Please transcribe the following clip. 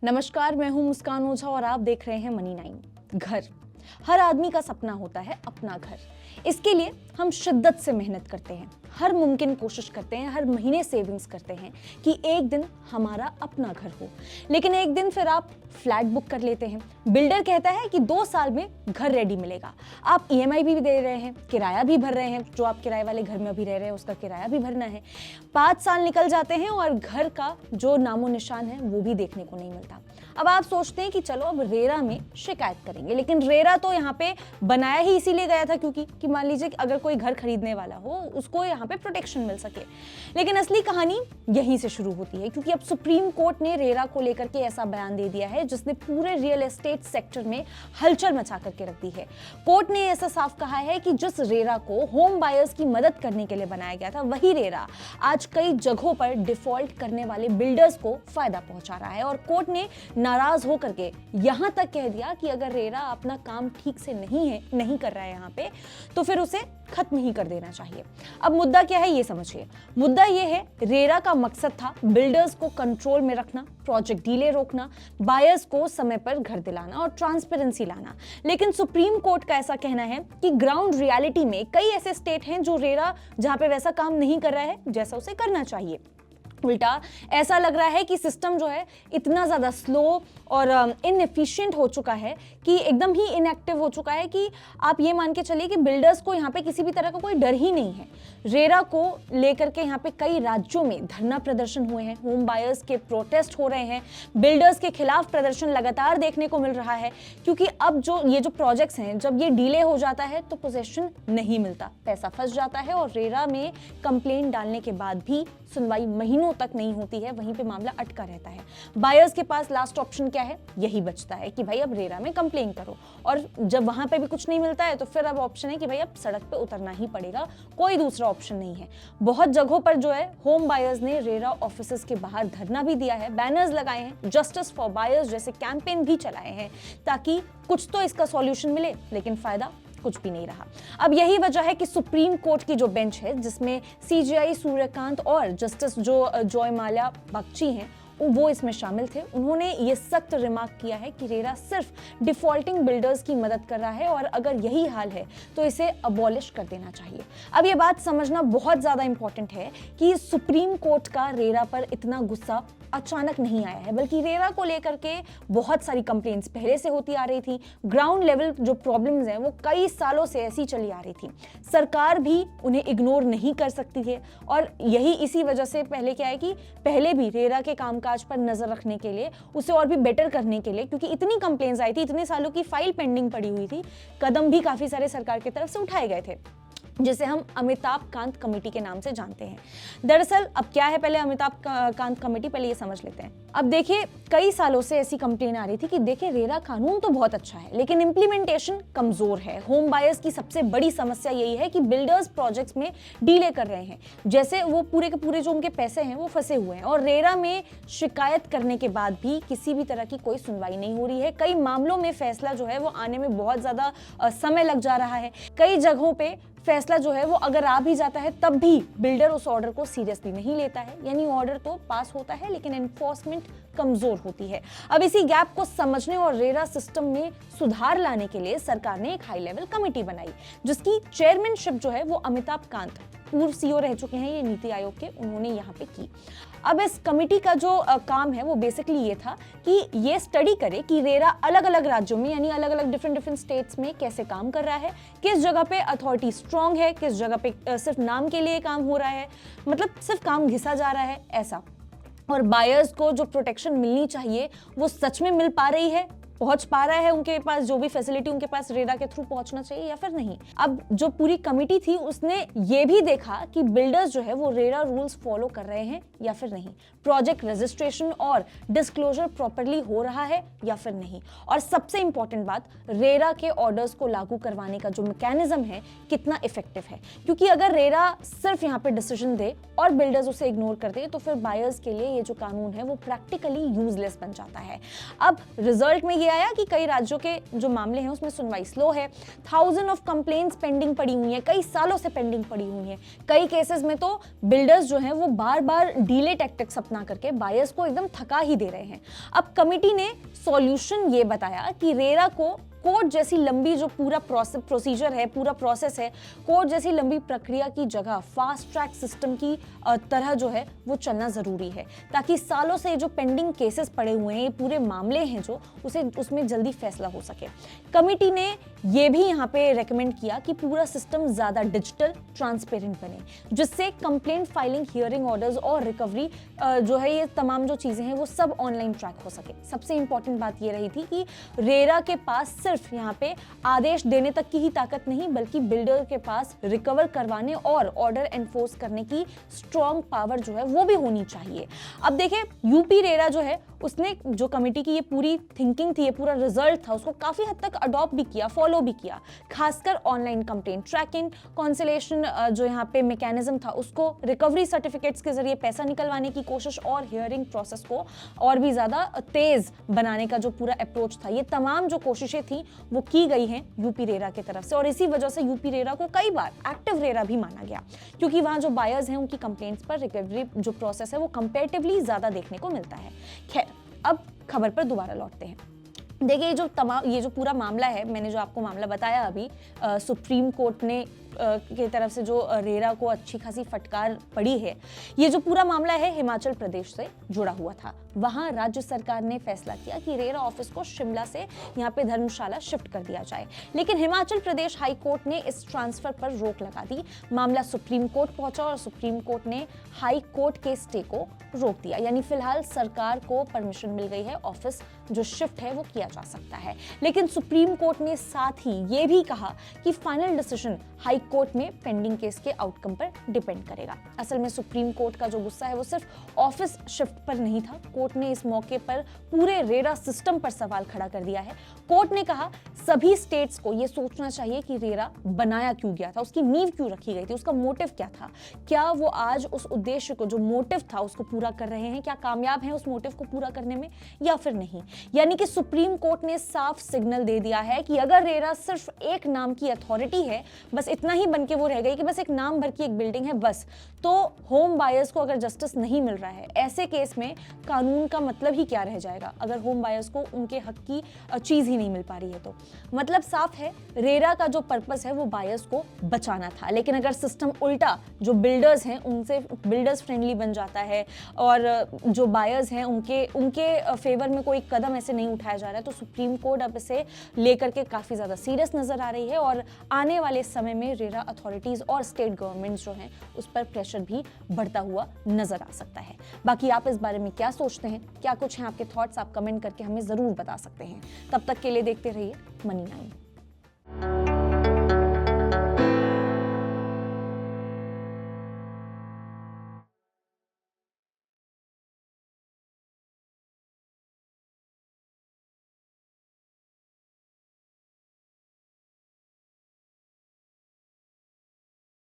नमस्कार, मैं हूं मुस्कान ओझा और आप देख रहे हैं मनी 9। घर, हर आदमी का सपना होता है अपना घर। इसके लिए हम शिद्दत से मेहनत करते हैं, हर मुमकिन कोशिश करते हैं, हर महीने सेविंग्स करते हैं कि एक दिन हमारा अपना घर हो। लेकिन एक दिन फिर आप फ्लैट बुक कर लेते हैं। बिल्डर कहता है कि 2 साल में घर रेडी मिलेगा। आप ईएमआई भी दे रहे हैं, किराया भी भर रहे हैं, जो आप किराए वाले घर में अभी रह रहे हैं उसका किराया भी भरना है। 5 साल निकल जाते हैं और घर का जो नामो निशान है वो भी देखने को नहीं मिलता। अब आप सोचते हैं कि चलो अब रेरा में शिकायत करेंगे, लेकिन रेरा तो यहाँ पे बनाया ही इसीलिए गया था क्योंकि मान लीजिए कि अगर कोई घर खरीदने वाला हो उसको यहाँ पे प्रोटेक्शन मिल सके। लेकिन असली कहानी यहीं से शुरू होती है, क्योंकि अब सुप्रीम कोर्ट ने रेरा को लेकर के ऐसा बयान दे दिया है जिसने पूरे रियल एस्टेट सेक्टर में हलचल मचा करके रख दी है। कोर्ट ने ऐसा साफ कहा है कि जिस रेरा को होम बायर्स की मदद करने के लिए बनाया गया था, वही रेरा आज कई जगहों पर डिफॉल्ट करने वाले बिल्डर्स को फायदा पहुंचा रहा है। और कोर्ट ने नाराज होकर के यहां तक कह दिया कि अगर रेरा अपना काम ठीक से नहीं कर रहा है यहाँ पे, तो फिर उसे खत्म ही कर देना चाहिए। अब मुद्दा क्या है ये समझिए। मुद्दा ये है, रेरा का मकसद था बिल्डर्स को कंट्रोल में रखना, प्रोजेक्ट डिले रोकना, बायर्स को समय पर घर दिलाना और ट्रांसपेरेंसी लाना। लेकिन सुप्रीम कोर्ट का ऐसा कहना है कि ग्राउंड रियलिटी में कई ऐसे स्टेट हैं जो रेरा जहां पे वैसा काम नहीं कर रहा है जैसा उसे करना चाहिए। उल्टा ऐसा लग रहा है कि सिस्टम जो है इतना ज़्यादा स्लो और इनएफिशिएंट हो चुका है कि एकदम ही इनएक्टिव हो चुका है कि आप ये मान के चलिए कि बिल्डर्स को यहाँ पे किसी भी तरह का कोई डर ही नहीं है। रेरा को लेकर के यहाँ पे कई राज्यों में धरना प्रदर्शन हुए हैं, होम बायर्स के प्रोटेस्ट हो रहे हैं, बिल्डर्स के खिलाफ प्रदर्शन लगातार देखने को मिल रहा है, क्योंकि अब ये जो प्रोजेक्ट्स हैं जब ये डिले हो जाता है तो पोजेशन नहीं मिलता, पैसा फंस जाता है और रेरा में कंप्लेंट डालने के बाद भी सुनवाई महीनों तक नहीं होती है, वहीं पे मामला अटका रहता है। बायर्स के पास लास्ट ऑप्शन क्या है? यही बचता है कि भाई अब रेरा में कंप्लेन करो, और जब वहां पे भी कुछ नहीं मिलता है तो फिर अब ऑप्शन है कि भाई अब सड़क पे उतरना ही पड़ेगा, कोई दूसरा ऑप्शन नहीं है। बहुत जगहों पर जो है होम बायर्स ने रेरा ऑफिसेस के बाहर धरना भी दिया है, बैनर्स लगाए हैं, जस्टिस फॉर बायर्स जैसे कैंपेन भी चलाए हैं ताकि कुछ तो इसका सॉल्यूशन मिले, लेकिन फायदा कुछ भी नहीं रहा। अब यही वजह है कि सुप्रीम कोर्ट की जो बेंच है, जिसमें सीजेआई सूर्यकांत और जस्टिस जो जयमाल्या बागची हैं, वो इसमें शामिल थे, उन्होंने ये सख्त रिमार्क किया है कि रेरा सिर्फ डिफॉल्टिंग बिल्डर्स की मदद कर रहा है और अगर यही हाल है तो इसे अबॉलिश कर देना चाहिए। अब ये बात समझना बहुत ज्यादा इंपॉर्टेंट है कि सुप्रीम कोर्ट का रेरा पर इतना गुस्सा अचानक नहीं आया है, बल्कि रेरा को लेकर के बहुत सारी कंप्लेंट्स पहले से होती आ रही थी। ग्राउंड लेवल जो प्रॉब्लम्स हैं वो कई सालों से ऐसी चली आ रही थी, सरकार भी उन्हें इग्नोर नहीं कर सकती है। और यही इसी वजह से पहले क्या है कि पहले भी रेरा के कामकाज पर नजर रखने के लिए, उसे और भी बेटर करने के लिए, क्योंकि इतनी कंप्लेंट्स आई थी, इतने सालों की फाइल पेंडिंग पड़ी हुई थी, कदम भी काफी सारे सरकार की तरफ से उठाए गए थे, जिसे हम अमिताभ कांत कमेटी के नाम से जानते हैं। दरअसल अब क्या है, पहले अमिताभ कांत कमेटी, पहले ये समझ लेते हैं। अब देखिए, कई सालों से ऐसी कंप्लेन आ रही थी कि देखिए रेरा कानून तो बहुत अच्छा है लेकिन इंप्लीमेंटेशन कमजोर है। होम बायर्स की सबसे बड़ी समस्या यही है कि बिल्डर्स प्रोजेक्ट्स में डीले कर रहे हैं, जैसे वो पूरे के पूरे जो उनके पैसे हैं वो फंसे हुए हैं, और रेरा में शिकायत करने के बाद भी किसी भी तरह की कोई सुनवाई नहीं हो रही है। कई मामलों में फैसला जो है वो आने में बहुत ज्यादा समय लग जा रहा है। कई जगहों पे फैसला जो है वो अगर आ भी जाता है तब भी बिल्डर उस ऑर्डर को सीरियसली नहीं लेता है, यानी ऑर्डर तो पास होता है लेकिन एनफोर्समेंट कमजोर होती है। अब इसी गैप को समझने और रेरा सिस्टम में सुधार लाने के लिए सरकार ने एक हाई लेवल कमेटी बनाई, जिसकी चेयरमैनशिप जो है वो अमिताभ कांत, पूर्व सीईओ रह चुके हैं ये नीति आयोग के, उन्होंने यहाँ पे की। अब इस कमेटी का जो काम है वो बेसिकली ये था कि ये स्टडी करे कि रेरा अलग अलग राज्यों में, यानी अलग अलग डिफरेंट स्टेट्स में कैसे काम कर रहा है, किस जगह पे अथॉरिटी स्ट्रांग है, किस जगह पे सिर्फ नाम के लिए काम हो रहा है, मतलब सिर्फ काम घिसा जा रहा है ऐसा, और बायर्स को जो प्रोटेक्शन मिलनी चाहिए वो सच में मिल पा रही है, पहुंच पा रहा है उनके पास, जो भी फैसिलिटी उनके पास रेरा के थ्रू पहुंचना चाहिए या फिर नहीं। अब जो पूरी कमेटी थी उसने ये भी देखा कि बिल्डर्स जो है वो रेरा रूल्स फॉलो कर रहे हैं या फिर नहीं, प्रोजेक्ट रजिस्ट्रेशन और डिस्क्लोजर प्रॉपर्ली हो रहा है या फिर नहीं, और सबसे इंपॉर्टेंट बात, रेरा के ऑर्डर्स को लागू करवाने का जो मैकेनिज्म है कितना इफेक्टिव है। क्योंकि अगर रेरा सिर्फ यहाँ पे डिसीजन दे और बिल्डर्स उसे इग्नोर कर दे तो फिर बायर्स के लिए ये जो कानून है वो प्रैक्टिकली यूजलेस बन जाता है। अब रिजल्ट में ये आया कि कई राज्यों के जो मामले हैं उसमें सुनवाई स्लो है, 1000 ऑफ कंप्लेंट्स पेंडिंग पड़ी हुई हैं, कई सालों से पेंडिंग पड़ी हुई हैं। कई केसेस में तो बिल्डर्स जो हैं वो बार बार डीले टैक्टिक्स अपना करके बायर्स को एकदम थका ही दे रहे हैं। अब कमिटी ने सॉल्यूशन ये बताया कि रेरा को कोर्ट जैसी लंबी जो पूरा प्रोसीजर है, पूरा प्रोसेस है, कोर्ट जैसी लंबी प्रक्रिया की जगह फास्ट ट्रैक सिस्टम की तरह जो है वो चलना जरूरी है, ताकि सालों से जो पेंडिंग केसेस पड़े हुए हैं, ये पूरे मामले हैं जो उसमें जल्दी फैसला हो सके। कमिटी ने ये भी यहाँ पे रेकमेंड किया कि पूरा सिस्टम ज्यादा डिजिटल ट्रांसपेरेंट बने, जिससे कंप्लेंट फाइलिंग, हियरिंग ऑर्डर्स और रिकवरी जो है, ये तमाम जो चीजें हैं वो सब ऑनलाइन ट्रैक हो सके। सबसे इंपॉर्टेंट बात ये रही थी कि रेरा के पास सिर्फ यहाँ पे आदेश देने तक की ही ताकत नहीं, बल्कि बिल्डर के पास रिकवर करवाने और ऑर्डर एनफोर्स करने की स्ट्रॉन्ग पावर जो है वो भी होनी चाहिए। अब देखिए, यूपी रेरा जो है उसने जो कमिटी की ये पूरी थिंकिंग थी, ये पूरा रिजल्ट था, उसको काफी हद तक अडॉप्ट भी किया, फॉलो भी किया। खासकर ऑनलाइन कंप्लेंट ट्रैकिंग, कॉन्सिलेशन जो यहाँ पे मैकेनिज्म था उसको, रिकवरी सर्टिफिकेट्स के जरिए पैसा निकलवाने की कोशिश और हियरिंग प्रोसेस को और भी ज्यादा तेज बनाने का जो पूरा अप्रोच था, ये तमाम जो कोशिशें थी वो की गई हैं यूपी रेरा की तरफ से। और इसी वजह से यूपी रेरा को कई बार एक्टिव रेरा भी माना गया, क्योंकि वहां जो बायर्स हैं उनकी कंप्लेंट्स पर रिकवरी जो प्रोसेस है वो कंपैरेटिवली ज्यादा देखने को मिलता है। खैर, अब खबर पर दोबारा लौटते हैं। देखिए, ये जो पूरा मामला है, मैंने जो आपको मामला बताया अभी, सुप्रीम कोर्ट ने की तरफ से जो रेरा को अच्छी खासी फटकार पड़ी है, ये जो पूरा मामला है हिमाचल प्रदेश से जुड़ा हुआ था। वहां राज्य सरकार ने फैसला किया कि रेरा ऑफिस को शिमला से यहाँ पे धर्मशाला शिफ्ट कर दिया जाए, लेकिन हिमाचल प्रदेश हाई कोर्ट ने इस ट्रांसफर पर रोक लगा दी। मामला सुप्रीम कोर्ट पहुंचा और सुप्रीम कोर्ट ने हाई कोर्ट के स्टे को रोक दिया, यानी फिलहाल सरकार को परमिशन मिल गई है, ऑफिस जो शिफ्ट है वो किया जा सकता है। लेकिन सुप्रीम कोर्ट ने साथ ही ये भी कहा कि फाइनल डिसीजन हाई कोर्ट में पेंडिंग केस के आउटकम पर डिपेंड करेगा। असल में सुप्रीम कोर्ट का जो गुस्सा है वो सिर्फ ऑफिस शिफ्ट पर नहीं था, कोर्ट ने इस मौके पर पूरे रेरा सिस्टम पर सवाल खड़ा कर दिया है। कोर्ट ने कहा सभी स्टेट्स को यह सोचना चाहिए कि रेरा बनाया क्यों गया था, उसकी नींव क्यों रखी गई थी, उसका मोटिव क्या था, क्या वो आज उस उद्देश्य को, जो मोटिव था, उसको पूरा कर रहे हैं, क्या कामयाब हैं उस मोटिव को पूरा करने में या फिर नहीं। यानी कि सुप्रीम कोर्ट ने साफ सिग्नल दे दिया है कि अगर रेरा सिर्फ एक नाम की अथॉरिटी है, बस इतना ही बनके वो रह गई कि बस एक नाम भर की एक बिल्डिंग है बस, तो होम बायर्स को अगर जस्टिस नहीं मिल रहा है, ऐसे केस में कानून का मतलब ही क्या रह जाएगा, अगर होम बायर्स को उनके हक की चीज ही नहीं मिल पा रही है। तो मतलब साफ है, रेरा का जो पर्पस है वो बायर्स को बचाना था। लेकिन अगर सिस्टम उल्टा, जो बिल्डर्स हैं उनसे बिल्डर्स फ्रेंडली बन जाता है और जो बायर्स हैं उनके फेवर में कोई कदम ऐसे नहीं उठाया जा रहा है, तो सुप्रीम कोर्ट अब इसे लेकर के काफी ज्यादा सीरियस नजर आ रही है और आने वाले समय में रेरा अथॉरिटीज और स्टेट गवर्नमेंट्स जो हैं उस पर प्रेशर भी बढ़ता हुआ नजर आ सकता है। बाकी आप इस बारे में क्या सोचते हैं, क्या कुछ हैं आपके थॉट्स, आप कमेंट करके हमें जरूर बता सकते हैं। तब तक के लिए देखते रहिए मनी9।